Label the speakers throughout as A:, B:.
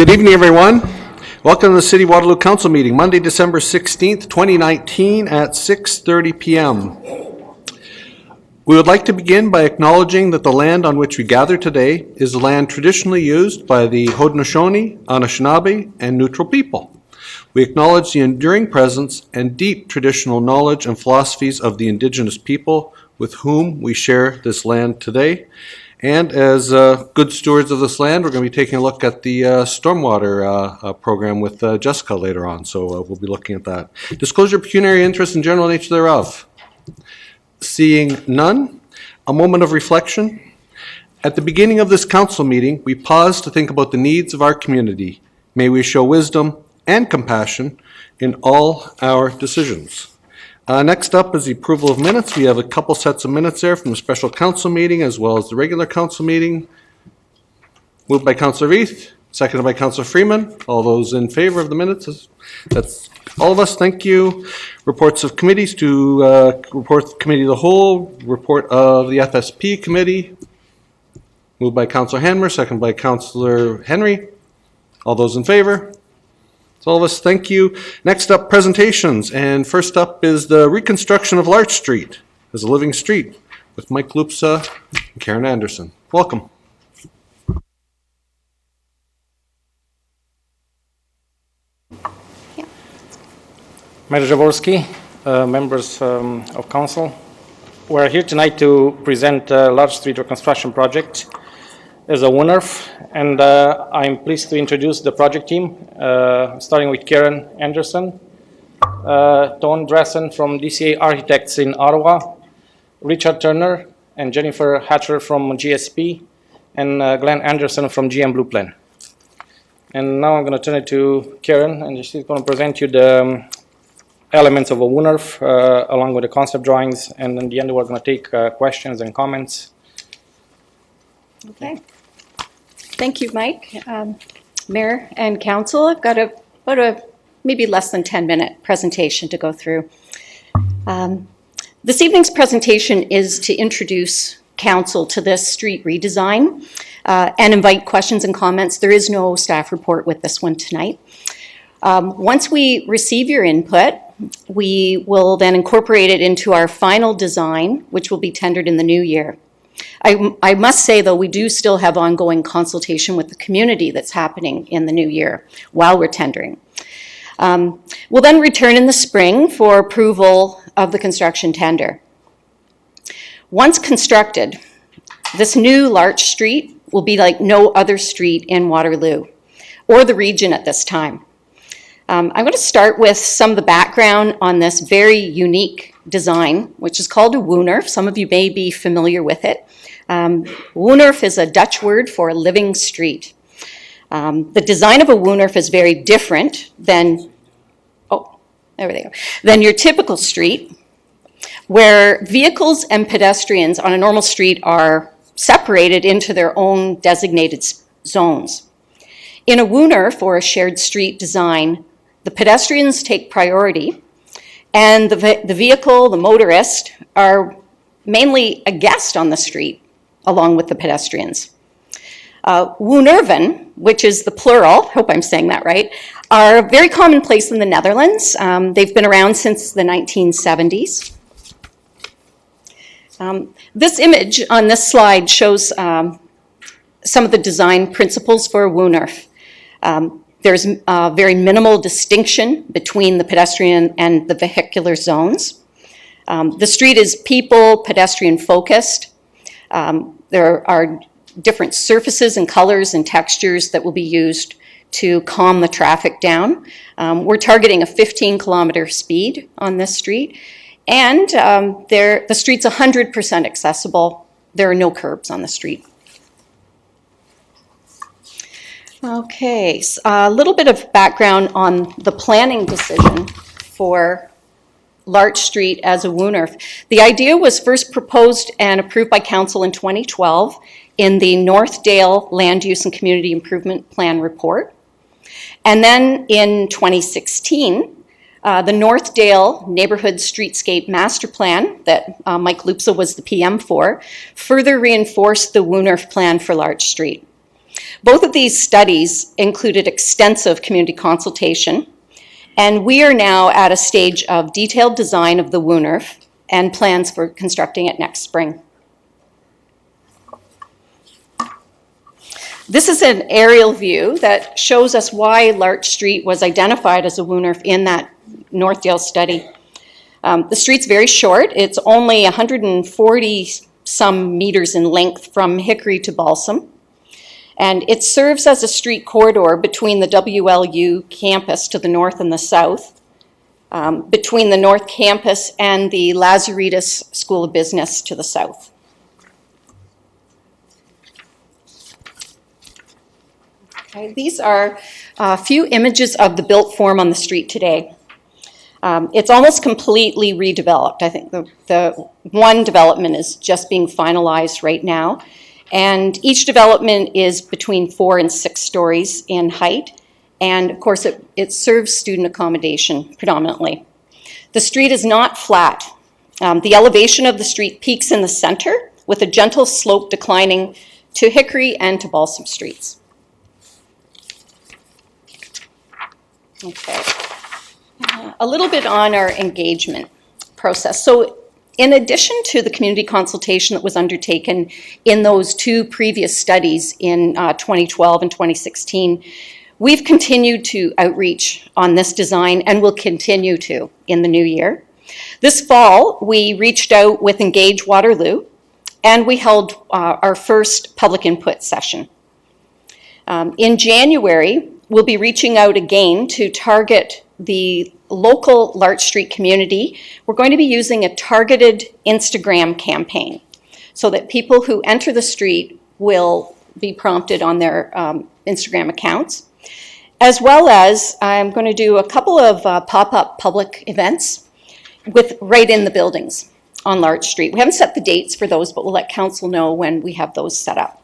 A: Good evening, everyone. Welcome to the City Waterloo Council meeting, Monday, December 16th, 2019 at 6:30 p.m. We would like to begin by acknowledging that the land on which we gather today is the land traditionally used by the Haudenosaunee, Anishinaabe, and Neutral people. We acknowledge the enduring presence and deep traditional knowledge and philosophies of the Indigenous people with whom we share this land today. And as good stewards of this land, we're going to be taking a look at the stormwater program with Jessica later on, so we'll be looking at that. Disclosure of pecuniary interest and general nature thereof. Seeing none, a moment of reflection. At the beginning of this council meeting, we pause to think about the needs of our community. May we show wisdom and compassion in all our decisions. Next up is the approval of minutes. We have a couple sets of minutes there from the special council meeting as well as the regular council meeting. Moved by Councillor Reith, seconded by Councillor Freeman. All those in favor of the minutes? That's all of us. Thank you. Reports of committees to report committee of the whole, report of the FSP committee. Moved by Councillor Hanmer, seconded by Councillor Henry. All those in favor? So all of us, thank you. Next up, presentations. And first up is the reconstruction of Larch Street as a living street with Mike Lupsa and Karen Anderson. Welcome.
B: Mayor Jaworski, members of council, we're here tonight to present Larch Street reconstruction project as a WUNRF, and I'm pleased to introduce the project team, starting with Karen Anderson, Ton Dressen from DCA Architects in Ottawa, Richard Turner and Jennifer Hatcher from GSP, and Glenn Anderson from GM Blue Plan. And now I'm going to turn it to Karen, and she's going to present you the elements of a WUNRF along with the concept drawings, and in the end we're going to take questions and comments.
C: Okay. Thank you, Mike. Mayor and Council, I've got about a maybe less than 10-minute presentation to go through. This evening's presentation is to introduce Council to this street redesign and invite questions and comments. There is no staff report with this one tonight. Once we receive your input, we will then incorporate it into our final design, which will be tendered in the new year. I must say, though, we do still have ongoing consultation with the community that's happening in the new year while we're tendering. We'll then return in the spring for approval of the construction tender. Once constructed, this new Larch Street will be like no other street in Waterloo or the region at this time. I'm going to start with some of the background on this very unique design, which is called a WUNRF. Some of you may be familiar with it. WUNRF is a Dutch word for living street. The design of a WUNRF is very different than, than your typical street, where vehicles and pedestrians on a normal street are separated into their own designated zones. In a WUNRF, or a shared street design, the pedestrians take priority, and the vehicle, the motorist, are mainly a guest on the street, along with the pedestrians. WUNRVen, which is the plural, hope I'm saying that right, are very commonplace in the Netherlands. They've been around since the 1970s. This image on this slide shows some of the design principles for a WUNRF. There's very minimal distinction between the pedestrian and the vehicular zones. The street is pedestrian focused. There are different surfaces and colors and textures that will be used to calm the traffic down. We're targeting a 15-kilometer speed on this street, and the street's 100% accessible. There are no curbs on the street. Okay, so a little bit of background on the planning decision for Larch Street as a WUNRF. The idea was first proposed and approved by Council in 2012 in the Northdale Land Use and Community Improvement Plan report. And then in 2016, the Northdale Neighborhood Streetscape Master Plan that Mike Lupsa was the PM for further reinforced the WUNRF plan for Larch Street. Both of these studies included extensive community consultation, and we are now at a stage of detailed design of the WUNRF and plans for constructing it next spring. This is an aerial view that shows us why Larch Street was identified as a WUNRF in that Northdale study. The street's very short. It's only 140 some meters in length from Hickory to Balsam. And it serves as a street corridor between the WLU campus to the north and the south, between the North Campus and the Lazaretus School of Business to the south. Okay, these are a few images of the built form on the street today. It's almost completely redeveloped. I think the one development is just being finalized right now. And each development is between 4 and 6 stories in height. And of course, it serves student accommodation predominantly. The street is not flat. The elevation of the street peaks in the center with a gentle slope declining to Hickory and to Balsam Streets. Okay. A little bit on our engagement process. So in addition to the community consultation that was undertaken in those 2 previous studies in 2012 and 2016, we've continued to outreach on this design and will continue to in the new year. This fall, we reached out with Engage Waterloo and we held our first public input session. In January, we'll be reaching out again to target the local Larch Street community. We're going to be using a targeted Instagram campaign so that people who enter the street will be prompted on their Instagram accounts. As well as I'm going to do a couple of pop-up public events right in the buildings on Larch Street. We haven't set the dates for those, but we'll let council know when we have those set up.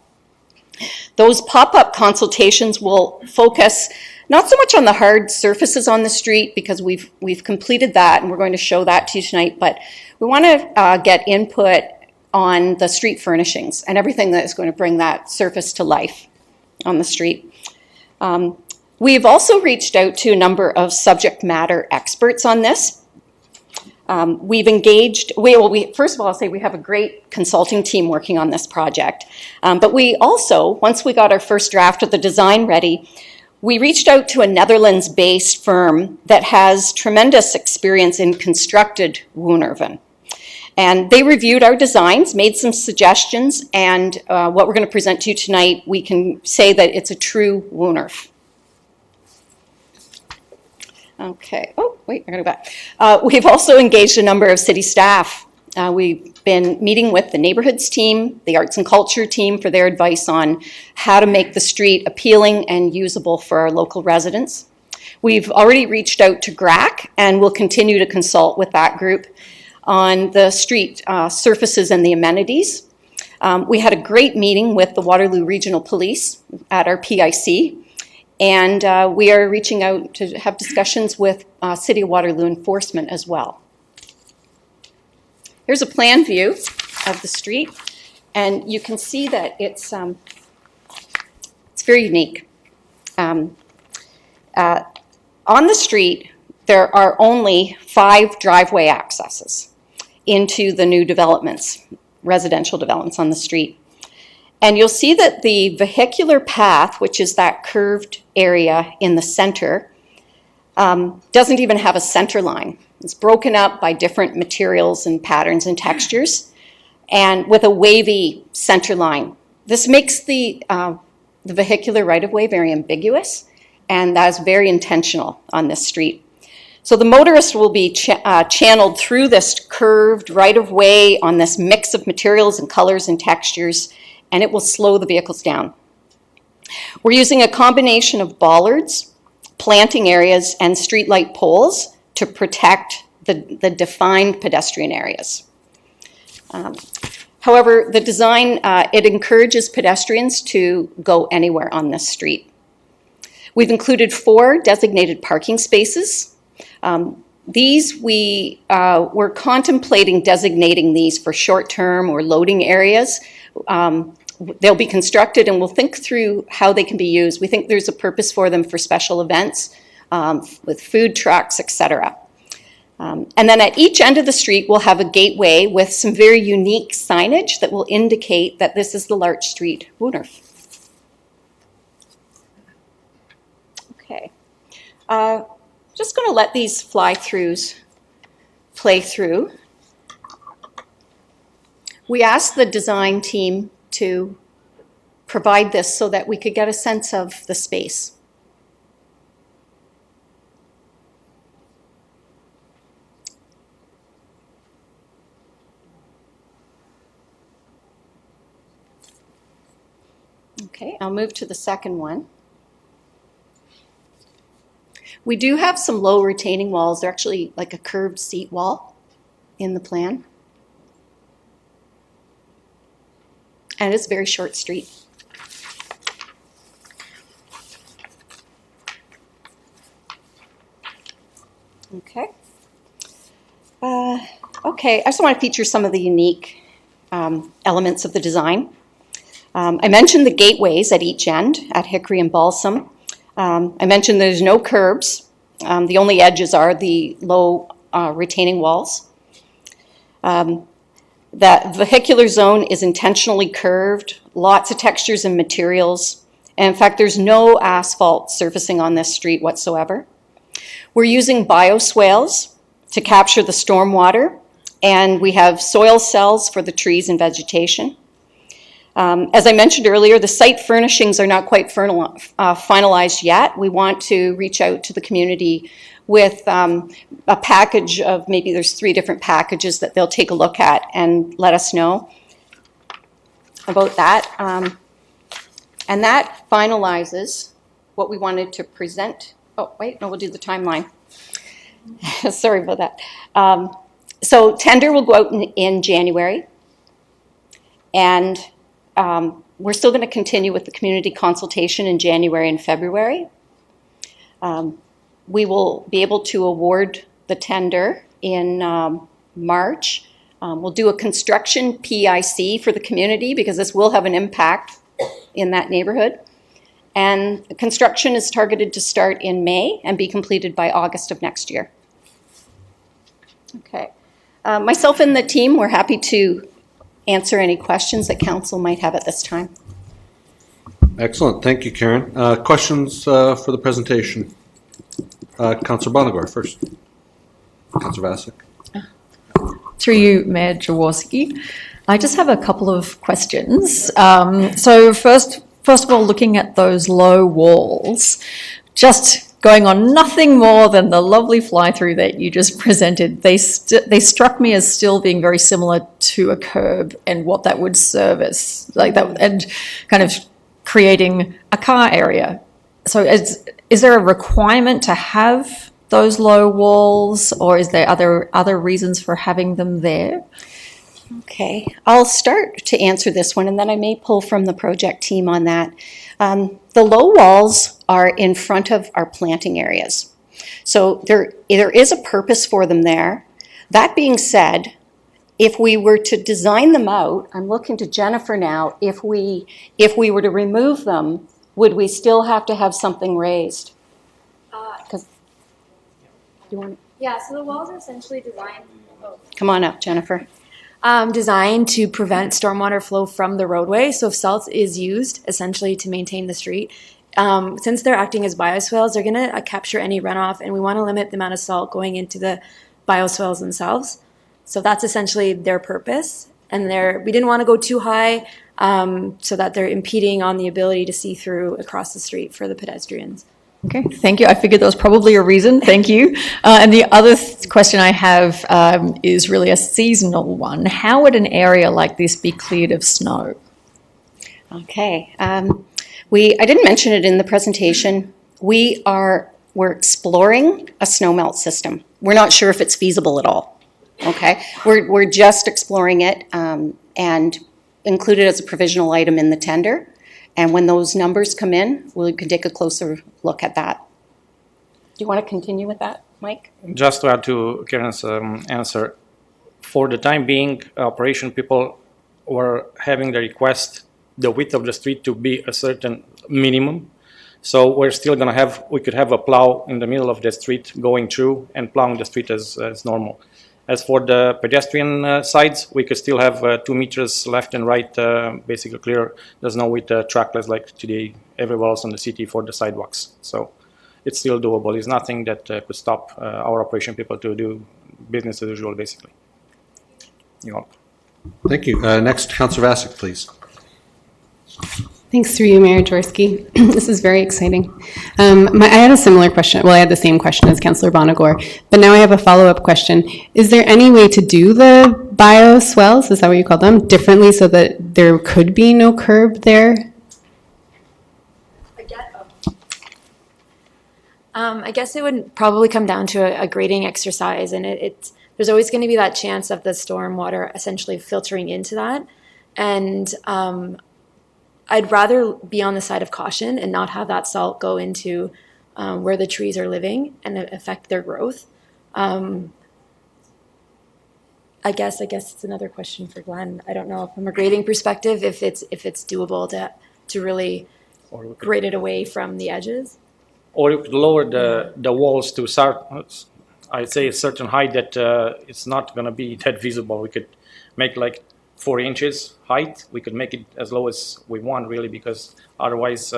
C: Those pop-up consultations will focus not so much on the hard surfaces on the street because we've completed that and we're going to show that to you tonight, but we want to get input on the street furnishings and everything that is going to bring that surface to life on the street. We've also reached out to a number of subject matter experts on this. We've engaged, first of all, I'll say we have a great consulting team working on this project. But we also, once we got our first draft of the design ready, we reached out to a Netherlands-based firm that has tremendous experience in constructed WUNRFen. And they reviewed our designs, made some suggestions, and what we're going to present to you tonight, we can say that it's a true WUNRF. Okay, oh, wait, I gotta go back. We've also engaged a number of city staff. We've been meeting with the neighborhoods team, the arts and culture team for their advice on how to make the street appealing and usable for our local residents. We've already reached out to GRAC and we'll continue to consult with that group on the street surfaces and the amenities. We had a great meeting with the Waterloo Regional Police at our PIC. And we are reaching out to have discussions with City of Waterloo enforcement as well. Here's a plan view of the street, and you can see that it's very unique. On the street, there are only 5 driveway accesses into the new developments, residential developments on the street. And you'll see that the vehicular path, which is that curved area in the center, doesn't even have a center line. It's broken up by different materials and patterns and textures, and with a wavy center line. This makes the vehicular right-of-way very ambiguous, and that is very intentional on this street. So the motorist will be channeled through this curved right-of-way on this mix of materials and colors and textures, and it will slow the vehicles down. We're using a combination of bollards, planting areas, and streetlight poles to protect the defined pedestrian areas. However, the design, it encourages pedestrians to go anywhere on this street. We've included 4 designated parking spaces. These, we're contemplating designating these for short-term or loading areas. they'll be constructed and we'll think through how they can be used. We think there's a purpose for them for special events, with food trucks, etc. And then at each end of the street, we'll have a gateway with some very unique signage that will indicate that this is the Larch Street Woonerf. Okay. Just going to let these fly-throughs play through. We asked the design team to provide this so that we could get a sense of the space. Okay, I'll move to the second one. We do have some low retaining walls. They're actually like a curved seat wall in the plan. And it's a very short street. Okay. Okay, I just want to feature some of the unique elements of the design. I mentioned the gateways at each end at Hickory and Balsam. I mentioned there's no curbs. The only edges are the low retaining walls. That vehicular zone is intentionally curved, lots of textures and materials. And in fact, there's no asphalt surfacing on this street whatsoever. We're using bioswales to capture the stormwater, and we have soil cells for the trees and vegetation. As I mentioned earlier, the site furnishings are not quite finalized yet. We want to reach out to the community with a package of, maybe there's 3 different packages that they'll take a look at and let us know about that. And that finalizes what we wanted to present. Oh, wait, no, we'll do the timeline. Sorry about that. So tender will go out in January. And we're still going to continue with the community consultation in January and February. We will be able to award the tender in March. We'll do a construction PIC for the community because this will have an impact in that neighborhood. And construction is targeted to start in May and be completed by August of next year. Okay. Myself and the team, we're happy to answer any questions that council might have at this time.
A: Excellent. Thank you, Karen. Questions for the presentation? Councillor Bonagor first. Councillor Vasic.
D: Through you, Mayor Jaworski. I just have a couple of questions. So first of all, looking at those low walls, just going on nothing more than the lovely fly-through that you just presented, they struck me as still being very similar to a curb and what that would service, like that, and kind of creating a car area. So is there a requirement to have those low walls, or is there other reasons for having them there?
C: Okay, I'll start to answer this one, and then I may pull from the project team on that. The low walls are in front of our planting areas. So there is a purpose for them there. That being said, if we were to design them out, I'm looking to Jennifer now, if we were to remove them, would we still have to have something raised?
E: Yeah, so the walls are essentially designed.
C: Come on up, Jennifer.
E: Designed to prevent stormwater flow from the roadway. So if salt is used essentially to maintain the street, since they're acting as bioswales, they're going to capture any runoff, and we want to limit the amount of salt going into the bioswales themselves. So that's essentially their purpose. And we didn't want to go too high so that they're impeding on the ability to see through across the street for the pedestrians.
D: Okay, thank you. I figured there was probably a reason. Thank you. And the other question I have is really a seasonal one. How would an area like this be cleared of snow?
C: Okay. I didn't mention it in the presentation. We're exploring a snowmelt system. We're not sure if it's feasible at all. Okay. We're just exploring it and include it as a provisional item in the tender. And when those numbers come in, we can take a closer look at that. Do you want to continue with that, Mike?
B: Just to add to Karen's answer, for the time being, operation people were having the request the width of the street to be a certain minimum. So we're still going to have, we could have a plow in the middle of the street going through and plowing the street as normal. As for the pedestrian sides, we could still have 2 meters left and right, basically clear. There's no with trackless like today everywhere else in the city for the sidewalks. So it's still doable. It's nothing that could stop our operation people to do business as usual, basically. You know.
A: Thank you. Next, Councillor Vassic, please.
F: Thanks through you, Mayor Jaworski. This is very exciting. I had a similar question. Well, I had the same question as Councillor Bonagor, but now I have a follow-up question. Is there any way to do the bioswales, is that what you call them, differently so that there could be no curb there?
E: I guess it would probably come down to a grading exercise, and there's always going to be that chance of the storm water essentially filtering into that. And I'd rather be on the side of caution and not have that salt go into where the trees are living and affect their growth. I guess it's another question for Glenn. I don't know from a grading perspective if it's doable to really grade it away from the edges.
B: Or you could lower the walls to I'd say a certain height that it's not going to be that visible. We could make like 4 inches height. We could make it as low as we want, really, because otherwise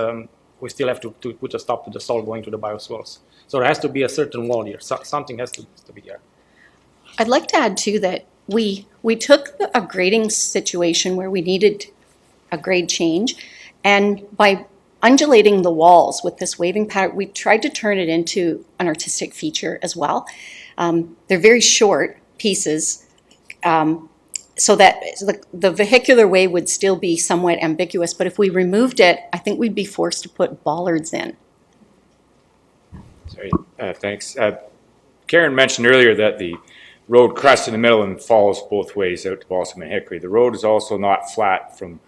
B: we still have to put a stop to the salt going to the bioswales. So there has to be a certain wall here. Something has to be here.
C: I'd like to add too that we took a grading situation where we needed a grade change, and by undulating the walls with this waving pattern, we tried to turn it into an artistic feature as well. They're very short pieces, so that the vehicular way would still be somewhat ambiguous, but if we removed it, I think we'd be forced to put bollards in.
G: Sorry, thanks. Karen mentioned earlier that the road crests in the middle and falls both ways out to Balsam and Hickory. The road is also not flat from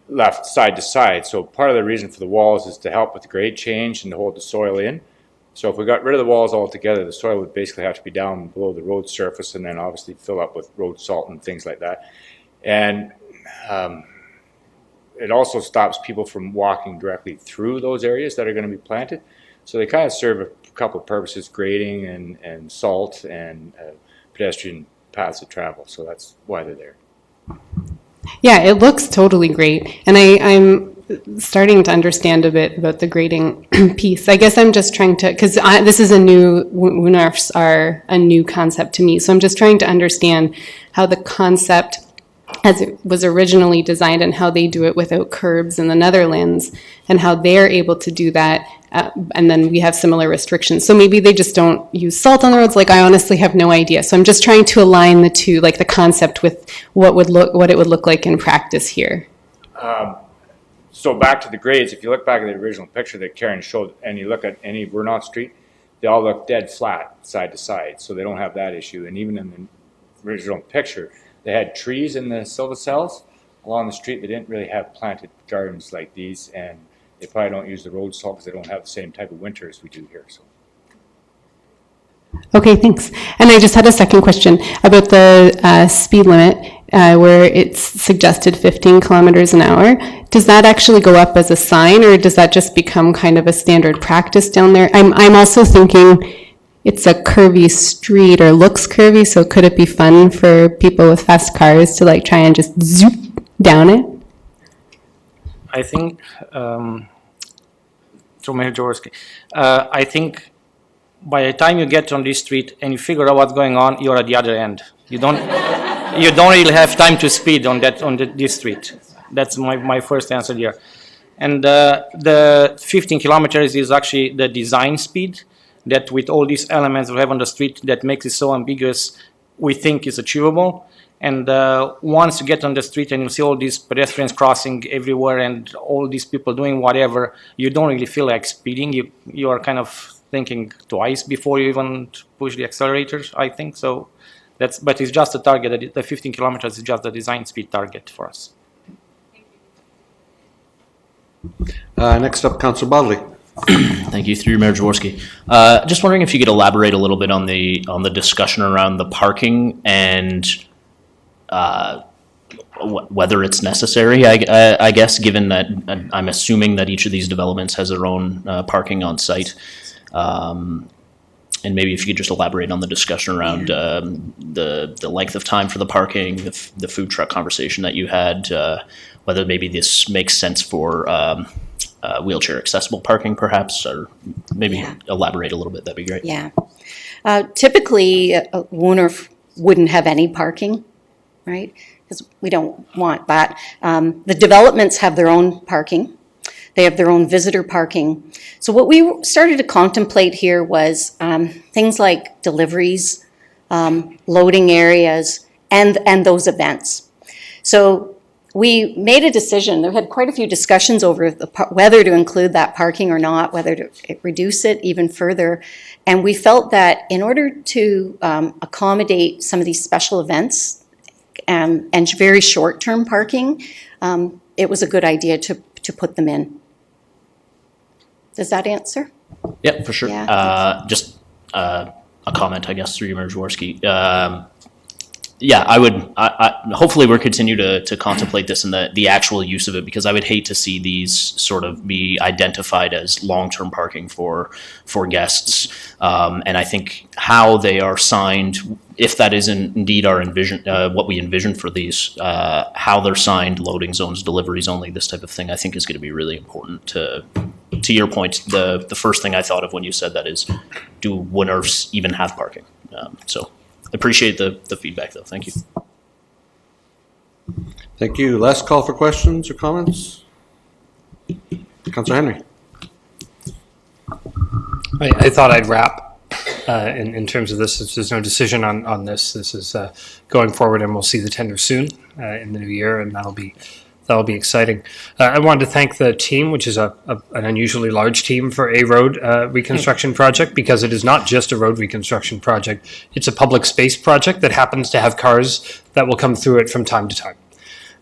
G: left side to side, so part of the reason for the walls is to help with the grade change and to hold the soil in. So if we got rid of the walls altogether, the soil would basically have to be down below the road surface and then obviously fill up with road salt and things like that. And it also stops people from walking directly through those areas that are going to be planted. So they kind of serve a couple of purposes, grading and salt and pedestrian paths of travel. So that's why they're there.
F: Yeah, it looks totally great. And I'm starting to understand a bit about the grading piece. I guess I'm just trying to, because this is WUNRFs are a new concept to me. So I'm just trying to understand how the concept as it was originally designed and how they do it without curbs in the Netherlands and how they're able to do that. And then we have similar restrictions. So maybe they just don't use salt on the roads. Like, I honestly have no idea. So I'm just trying to align the two, like the concept with what it would look like in practice here.
G: So back to the grades, if you look back at the original picture that Karen showed and you look at any Vernon Street, they all look dead flat side to side. So they don't have that issue. And even in the original picture, they had trees in the silva cells along the street. They didn't really have planted gardens like these, and they probably don't use the road salt because they don't have the same type of winter as we do here. So.
F: Okay, thanks. And I just had a second question about the speed limit where it's suggested 15 kilometers an hour. Does that actually go up as a sign, or does that just become kind of a standard practice down there? I'm also thinking it's a curvy street or looks curvy, so could it be fun for people with fast cars to like try and just zoop down it?
B: I think, through Mayor Jaworski, I think by the time you get on this street and you figure out what's going on, you're at the other end. You don't really have time to speed on this street. That's my first answer here. And the 15 kilometers is actually the design speed that with all these elements we have on the street that makes it so ambiguous, we think is achievable. And once you get on the street and you see all these pedestrians crossing everywhere and all these people doing whatever, you don't really feel like speeding. You are kind of thinking twice before you even push the accelerators, I think. So but it's just a target. The 15 kilometers is just the design speed target for us.
A: Next up, Councillor Bodley.
H: Thank you, through Mayor Jaworski. Just wondering if you could elaborate a little bit on the discussion around the parking and whether it's necessary, I guess, given that I'm assuming that each of these developments has their own parking on site. And maybe if you could just elaborate on the discussion around the length of time for the parking, the food truck conversation that you had, whether maybe this makes sense for wheelchair accessible parking perhaps, or maybe elaborate a little bit, that'd be great.
C: Yeah. Typically, Woonor wouldn't have any parking, right? Because we don't want that. The developments have their own parking. They have their own visitor parking. So what we started to contemplate here was things like deliveries, loading areas, and those events. So we made a decision. There had quite a few discussions over whether to include that parking or not, whether to reduce it even further. And we felt that in order to accommodate some of these special events and very short-term parking, it was a good idea to put them in. Does that answer?
H: Yeah, for sure.
C: Yeah.
H: Just a comment, I guess, through you, Mayor Jaworski. Yeah, I would. Hopefully, we'll continue to contemplate this and the actual use of it, because I would hate to see these sort of be identified as long-term parking for guests. And I think how they are signed, if that is indeed our what we envision for these, how they're signed, loading zones, deliveries only, this type of thing, I think is going to be really important. To your point, the first thing I thought of when you said that is, do Wooners even have parking? So. Appreciate the feedback, though. Thank you.
A: Thank you. Last call for questions or comments? Councillor Henry.
I: I thought I'd wrap in terms of this. There's no decision on this. This is going forward, and we'll see the tender soon in the new year, and that'll be exciting. I wanted to thank the team, which is an unusually large team for a road reconstruction project, because it is not just a road reconstruction project. It's a public space project that happens to have cars that will come through it from time to time.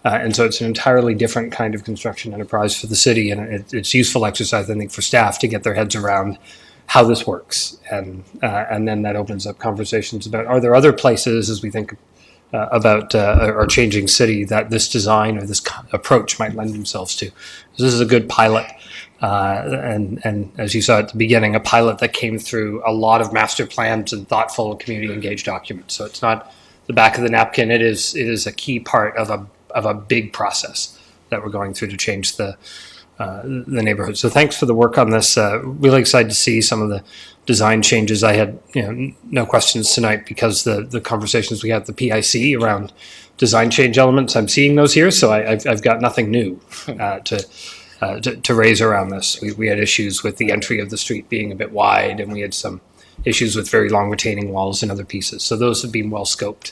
I: And so it's an entirely different kind of construction enterprise for the city, and it's useful exercise, I think, for staff to get their heads around how this works. And then that opens up conversations about, are there other places, as we think about our changing city, that this design or this approach might lend themselves to. So this is a good pilot, and as you saw at the beginning, a pilot that came through a lot of master plans and thoughtful community engaged documents. So it's not the back of the napkin. It is a key part of a big process that we're going through to change the neighborhood. So thanks for the work on this. Really excited to see some of the design changes. I had no questions tonight because the conversations we had at the PIC around design change elements, I'm seeing those here. So I've got nothing new to raise around this. We had issues with the entry of the street being a bit wide, and we had some issues with very long retaining walls and other pieces. So those have been well scoped,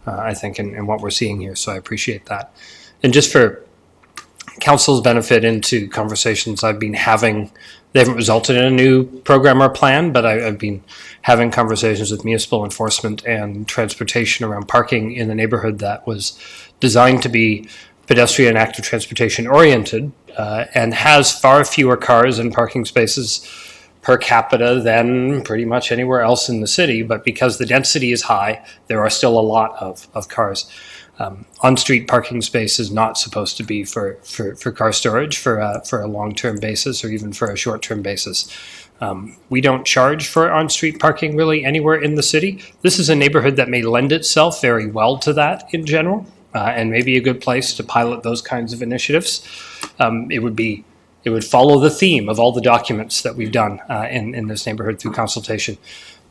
I: I think, in what we're seeing here. So I appreciate that. And just for council's benefit, into conversations I've been having, they haven't resulted in a new program or plan, but I've been having conversations with municipal enforcement and transportation around parking in the neighborhood that was designed to be pedestrian active transportation oriented, and has far fewer cars and parking spaces per capita than pretty much anywhere else in the city. But because the density is high, there are still a lot of cars. On-street parking space is not supposed to be for car storage for a long-term basis or even for a short-term basis. We don't charge for on-street parking really anywhere in the city. This is a neighborhood that may lend itself very well to that in general, and maybe a good place to pilot those kinds of initiatives. It would follow the theme of all the documents that we've done in this neighborhood through consultation.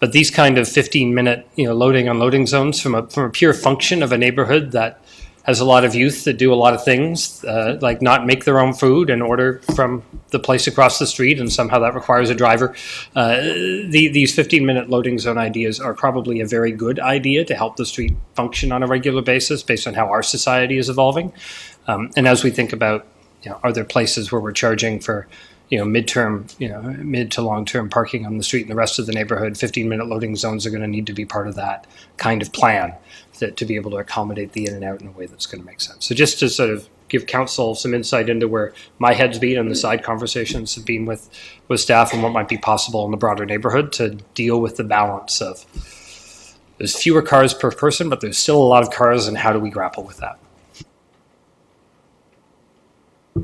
I: But these kind of 15-minute, loading unloading zones from a pure function of a neighborhood that has a lot of youth that do a lot of things, like not make their own food and order from the place across the street, and somehow that requires a driver. These 15-minute loading zone ideas are probably a very good idea to help the street function on a regular basis based on how our society is evolving. And as we think about, are there places where we're charging for mid to long-term parking on the street in the rest of the neighborhood, 15-minute loading zones are going to need to be part of that kind of plan to be able to accommodate the in and out in a way that's going to make sense. So just to sort of give council some insight into where my head's been and the side conversations have been with staff and what might be possible in the broader neighborhood to deal with the balance of, there's fewer cars per person, but there's still a lot of cars, and how do we grapple with that?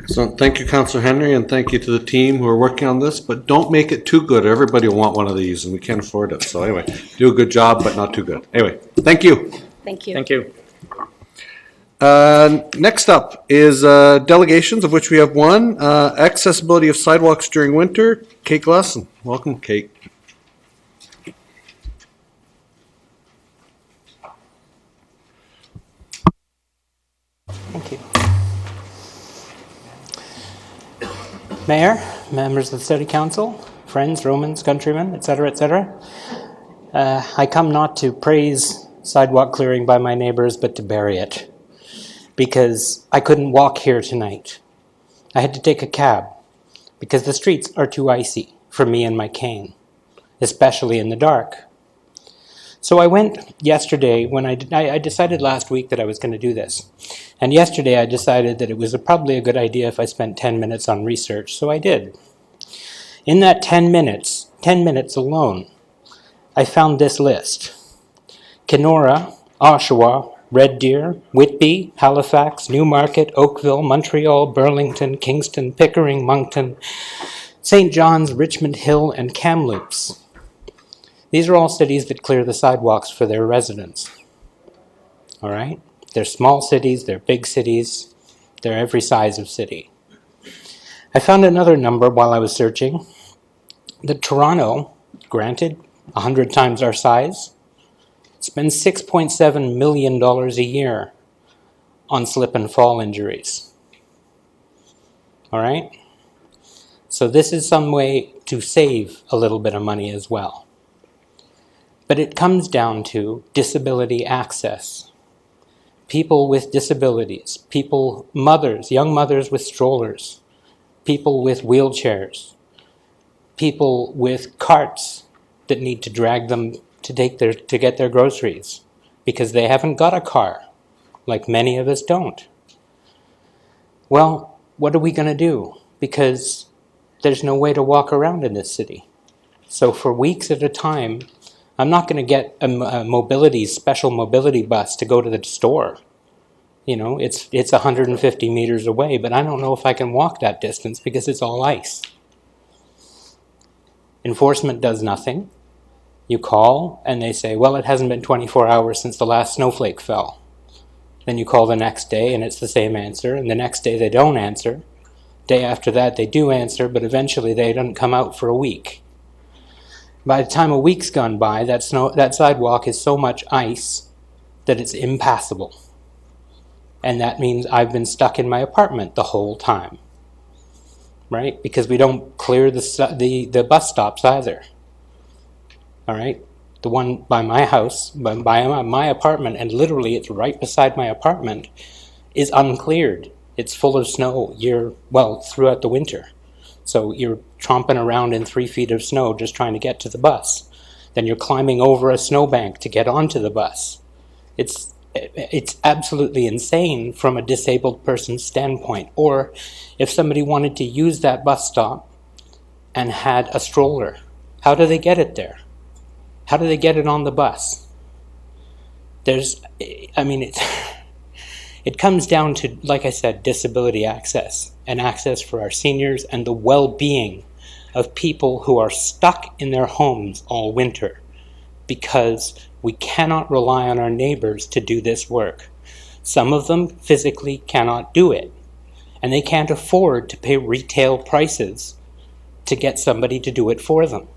A: Excellent. Thank you, Councillor Henry, and thank you to the team who are working on this, but don't make it too good. Everybody will want one of these, and we can't afford it. So anyway, do a good job, but not too good. Anyway, thank you.
C: Thank you.
B: Thank you.
A: Next up is delegations, of which we have one. Accessibility of sidewalks during winter. Kate Glasson. Welcome, Kate.
J: Thank you. Mayor, members of the City Council, friends, Romans, countrymen, etc., etc. I come not to praise sidewalk clearing by my neighbors, but to bury it. Because I couldn't walk here tonight. I had to take a cab because the streets are too icy for me and my cane, especially in the dark. So I went yesterday when I decided last week that I was going to do this. And yesterday I decided that it was probably a good idea if I spent 10 minutes on research, so I did. In that 10 minutes alone, I found this list. Kenora, Oshawa, Red Deer, Whitby, Halifax, Newmarket, Oakville, Montreal, Burlington, Kingston, Pickering, Moncton, St. John's, Richmond Hill, and Kamloops. These are all cities that clear the sidewalks for their residents. All right? They're small cities, they're big cities, they're every size of city. I found another number while I was searching. That Toronto, granted, 100 times our size, spends $6.7 million a year on slip and fall injuries. All right? So this is some way to save a little bit of money as well. But it comes down to disability access. People with disabilities, people, mothers, young mothers with strollers, people with wheelchairs, people with carts that need to drag them to get their groceries because they haven't got a car, like many of us don't. Well, what are we going to do? Because there's no way to walk around in this city. So for weeks at a time, I'm not going to get a special mobility bus to go to the store. You know, it's 150 meters away, but I don't know if I can walk that distance because it's all ice. Enforcement does nothing. You call and they say, well, it hasn't been 24 hours since the last snowflake fell. Then you call the next day and it's the same answer, and the next day they don't answer. Day after that they do answer, but eventually they don't come out for a week. By the time a week's gone by, that sidewalk is so much ice that it's impassable. And that means I've been stuck in my apartment the whole time. Right? Because we don't clear the bus stops either. All right? The one by my house, by my apartment, and literally it's right beside my apartment, is uncleared. It's full of snow throughout the winter. So you're tromping around in 3 feet of snow just trying to get to the bus. Then you're climbing over a snowbank to get onto the bus. It's absolutely insane from a disabled person's standpoint. Or if somebody wanted to use that bus stop and had a stroller, how do they get it there? How do they get it on the bus? It comes down to, like I said, disability access and access for our seniors and the well-being of people who are stuck in their homes all winter because we cannot rely on our neighbors to do this work. Some of them physically cannot do it, and they can't afford to pay retail prices to get somebody to do it for them.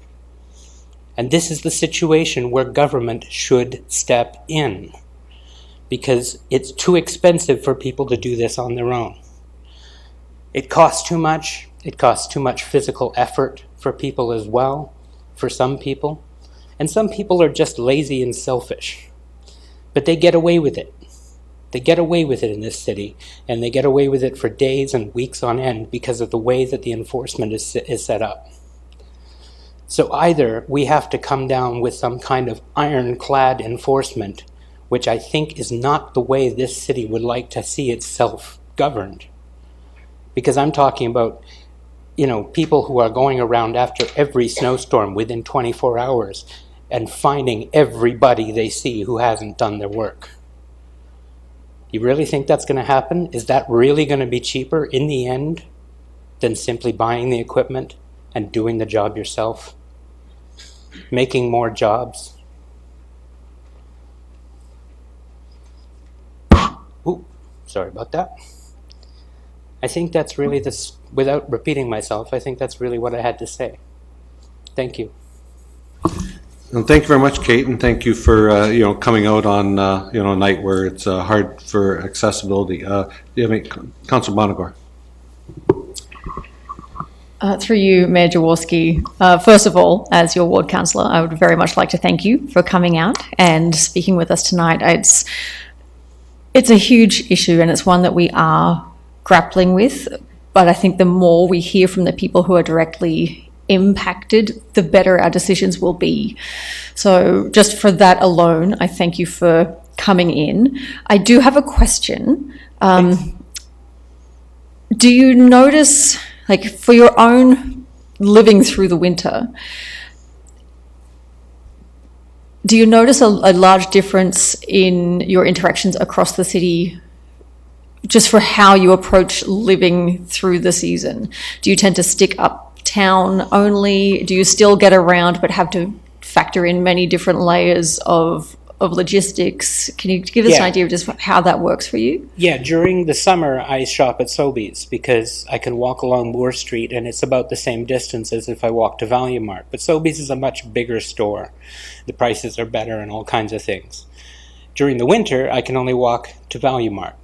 J: And this is the situation where government should step in, because it's too expensive for people to do this on their own. It costs too much. It costs too much physical effort for people as well, for some people. And some people are just lazy and selfish. But they get away with it. They get away with it in this city, and they get away with it for days and weeks on end because of the way that the enforcement is set up. So either we have to come down with some kind of ironclad enforcement, which I think is not the way this city would like to see itself governed. Because I'm talking about, people who are going around after every snowstorm within 24 hours and finding everybody they see who hasn't done their work. You really think that's going to happen? Is that really going to be cheaper in the end than simply buying the equipment and doing the job yourself? Making more jobs? Ooh, sorry about that. I think that's really this, without repeating myself, I think that's really what I had to say. Thank you.
A: And thank you very much, Kate, and thank you for, coming out on, a night where it's hard for accessibility. Do you have any, Councillor Bonagor?
D: Through you, Mayor Jaworski, first of all, as your ward councillor, I would very much like to thank you for coming out and speaking with us tonight. It's a huge issue, and it's one that we are grappling with, but I think the more we hear from the people who are directly impacted, the better our decisions will be. So just for that alone, I thank you for coming in. I do have a question. Do you notice, like, for your own living through the winter, do you notice a large difference in your interactions across the city just for how you approach living through the season? Do you tend to stick uptown only? Do you still get around but have to factor in many different layers of logistics? Can you give us an idea of just how that works for you?
J: Yeah, during the summer, I shop at Sobeys because I can walk along Moore Street and it's about the same distance as if I walk to Value Mart. But Sobeys is a much bigger store. The prices are better and all kinds of things. During the winter, I can only walk to Value Mart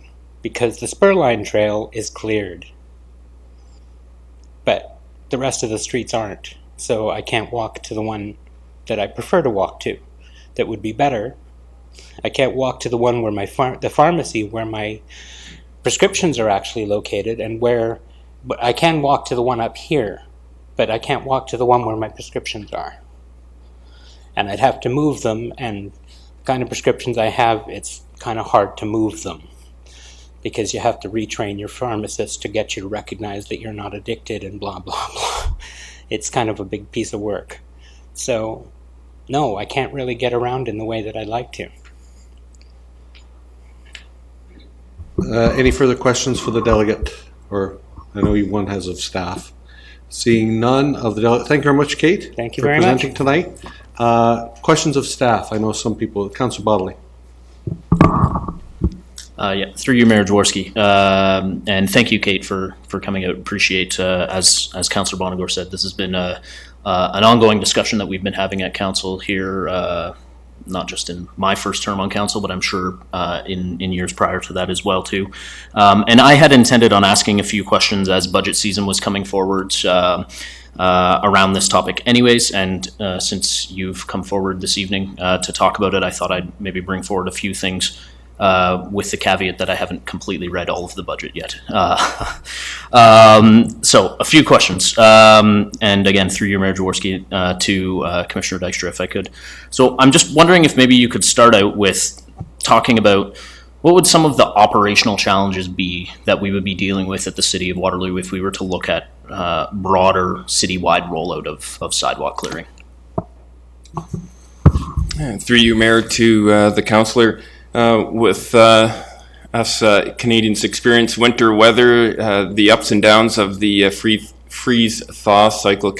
J: because the Spurline Trail is cleared. But the rest of the streets aren't. So I can't walk to the one that I prefer to walk to that would be better. I can't walk to the one where the pharmacy where my prescriptions are actually located, and but I can walk to the one up here, but I can't walk to the one where my prescriptions are. And I'd have to move them, and the kind of prescriptions I have, it's kind of hard to move them because you have to retrain your pharmacist to get you to recognize that you're not addicted and blah, blah, blah. It's kind of a big piece of work. So, no, I can't really get around in the way that I'd like to.
A: Any further questions for the delegate? Or I know one has of staff. Seeing none of the delegate. Thank you very much, Kate.
J: Thank you
A: for
J: very much.
A: presenting tonight. Questions of staff. I know some people. Councillor Bodley.
H: Through you, Mayor Jaworski. And thank you, Kate, for coming out. Appreciate, as Councillor Bonagor said, this has been an ongoing discussion that we've been having at council here, not just in my first term on council, but I'm sure in years prior to that as well, too. And I had intended on asking a few questions as budget season was coming forward around this topic anyways, and since you've come forward this evening to talk about it, I thought I'd maybe bring forward a few things with the caveat that I haven't completely read all of the budget yet. So a few questions, and again, through you, Mayor Jaworski, to Commissioner Dykstra, if I could. So I'm just wondering if maybe you could start out with talking about what would some of the operational challenges be that we would be dealing with at the City of Waterloo if we were to look at broader citywide rollout of sidewalk clearing?
K: Through you, Mayor, to the councillor. With us Canadians experience winter weather, the ups and downs of the freeze-thaw cycle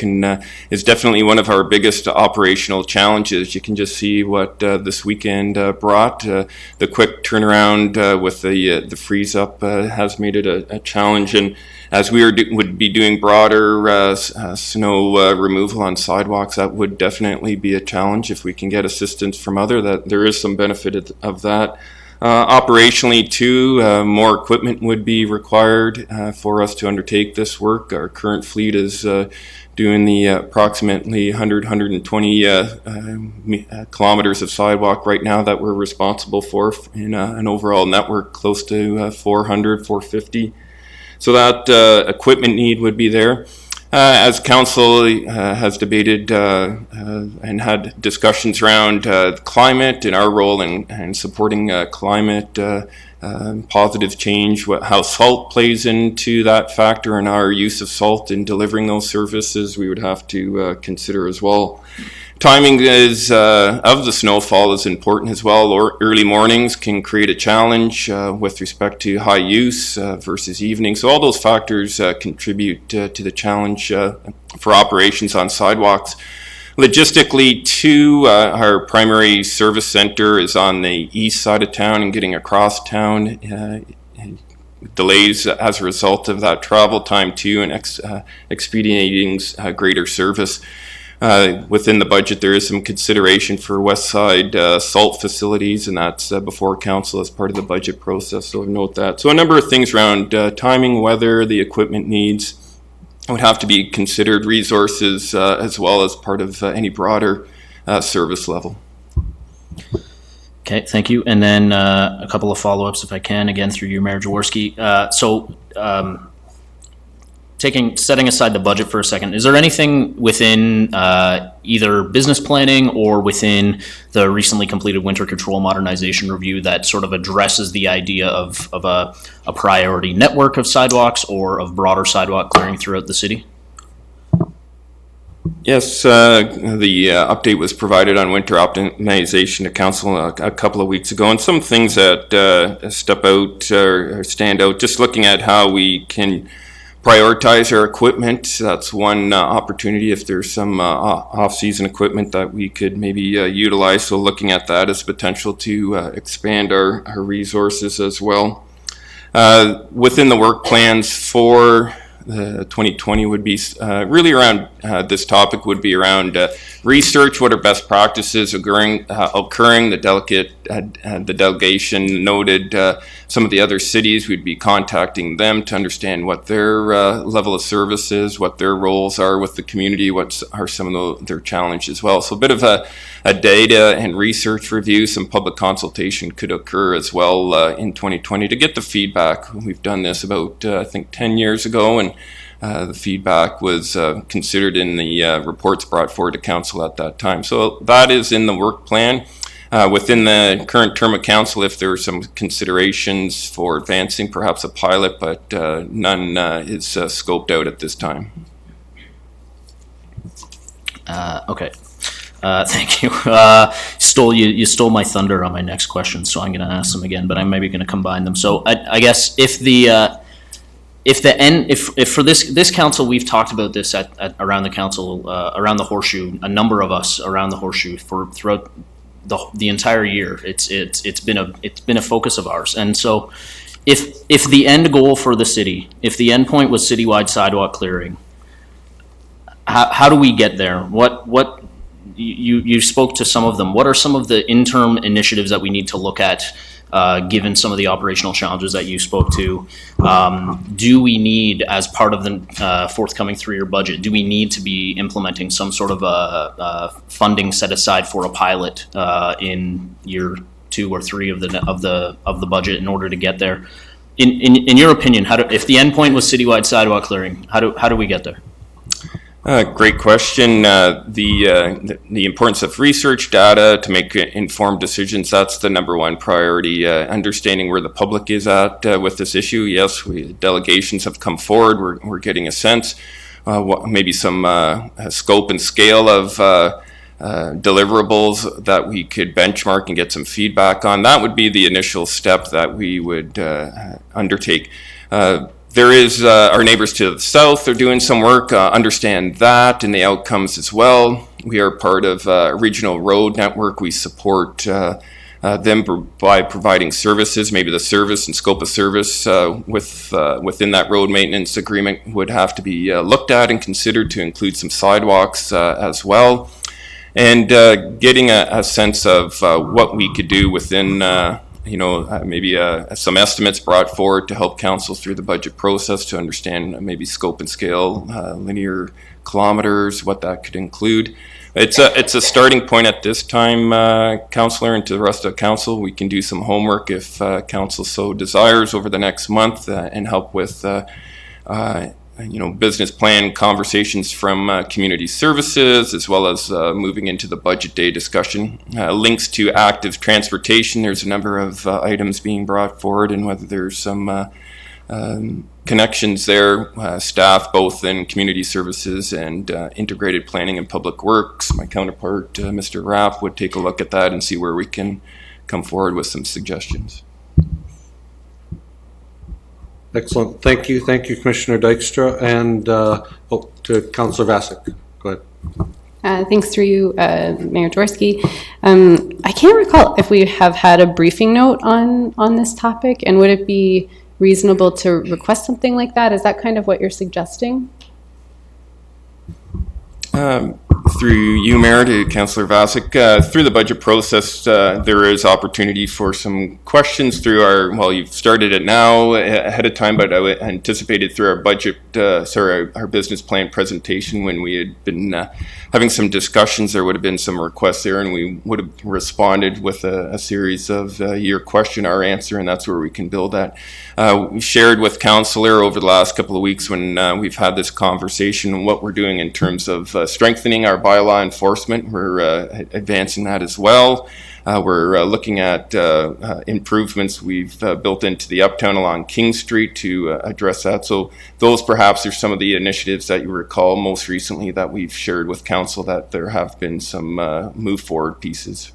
K: is definitely one of our biggest operational challenges. You can just see what this weekend brought. The quick turnaround with the freeze-up has made it a challenge, and as we would be doing broader snow removal on sidewalks, that would definitely be a challenge. If we can get assistance from that there is some benefit of that. Operationally, too, more equipment would be required for us to undertake this work. Our current fleet is doing the approximately 120 kilometers of sidewalk right now that we're responsible for in an overall network close to 450. So that equipment need would be there. As council has debated and had discussions around climate and our role in supporting climate positive change, how salt plays into that factor and our use of salt in delivering those services, we would have to consider as well. Timing is of the snowfall is important as well. Early mornings can create a challenge with respect to high use versus evening. So all those factors contribute to the challenge for operations on sidewalks. Logistically, too, our primary service center is on the east side of town, and getting across town delays as a result of that travel time too, and expediting greater service. Within the budget, there is some consideration for west side salt facilities, and that's before council as part of the budget process, so note that. So a number of things around timing, weather, the equipment needs would have to be considered, resources as well as part of any broader service level.
H: Okay, thank you. And then a couple of follow-ups, if I can, again through you, Mayor Jaworski. Setting aside the budget for a second, is there anything within either business planning or within the recently completed winter control modernization review that sort of addresses the idea of a priority network of sidewalks or of broader sidewalk clearing throughout the city?
K: Yes, the update was provided on winter optimization to council a couple of weeks ago, and some things that step out or stand out, just looking at how we can prioritize our equipment. That's one opportunity if there's some off-season equipment that we could maybe utilize. So looking at that as potential to expand our resources as well. Within the work plans for 2020 would be really around this topic would be around research, what are best practices occurring. The delegation noted some of the other cities. We'd be contacting them to understand what their level of service is, what their roles are with the community, what are some of their challenges as well. So a bit of a data and research review, some public consultation could occur as well in 2020 to get the feedback. We've done this about, I think, 10 years ago, and the feedback was considered in the reports brought forward to council at that time. So that is in the work plan. Within the current term of council, if there are some considerations for advancing perhaps a pilot, but none is scoped out at this time.
H: Okay. Thank you. You stole my thunder on my next question, so I'm going to ask them again, but I'm maybe going to combine them. So I guess if for this council, we've talked about this at around the council, around the horseshoe, a number of us around the horseshoe throughout the entire year. It's been a focus of ours, and so if the end goal for the city, if the end point was citywide sidewalk clearing, how do we get there? What you spoke to some of them. What are some of the interim initiatives that we need to look at, given some of the operational challenges that you spoke to? Do we need, as part of the forthcoming 3-year budget, do we need to be implementing some sort of a funding set aside for a pilot in year 2 or 3 of the budget in order to get there? In your opinion, if the end point was citywide sidewalk clearing, how do we get there?
K: Great question. The importance of research data to make informed decisions, that's the number one priority. Understanding where the public is at with this issue. Yes, delegations have come forward. We're getting a sense, maybe some scope and scale of deliverables that we could benchmark and get some feedback on. That would be the initial step that we would undertake. There is our neighbors to the south, they're doing some work, understand that and the outcomes as well. We are part of a regional road network. We support them by providing services. Maybe the service and scope of service within that road maintenance agreement would have to be looked at and considered to include some sidewalks as well. And getting a sense of what we could do within maybe some estimates brought forward to help council through the budget process to understand maybe scope and scale, linear kilometers, what that could include. It's a starting point at this time, councillor, and to the rest of council. We can do some homework if council so desires over the next month and help with business plan conversations from community services, as well as moving into the budget day discussion. Links to active transportation. There's a number of items being brought forward, and whether there's some connections there, staff both in community services and integrated planning and public works. My counterpart, Mr. Rapp, would take a look at that and see where we can come forward with some suggestions.
A: Excellent. Thank you, Commissioner Dykstra. And to Councillor Vasek. Go ahead.
F: Thanks through you, Mayor Jaworski. I can't recall if we have had a briefing note on this topic, and would it be reasonable to request something like that? Is that kind of what you're suggesting?
K: Through you, Mayor, to Councillor Vasek, through the budget process, there is opportunity for some questions through well, you've started it now ahead of time, but I anticipated through our budget, our business plan presentation when we had been having some discussions, there would have been some requests there, and we would have responded with a series of your question, our answer, and that's where we can build that. We shared with Councillor over the last couple of weeks when we've had this conversation what we're doing in terms of strengthening our bylaw enforcement. We're advancing that as well. We're looking at improvements we've built into the uptown along King Street to address that. So those perhaps are some of the initiatives that you recall most recently that we've shared with council, that there have been some move forward pieces.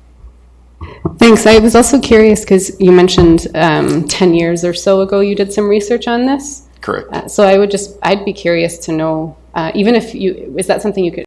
F: Thanks. I was also curious because you mentioned 10 years or so ago you did some research on this.
K: Correct.
F: So I'd be curious to know, even if is that something you could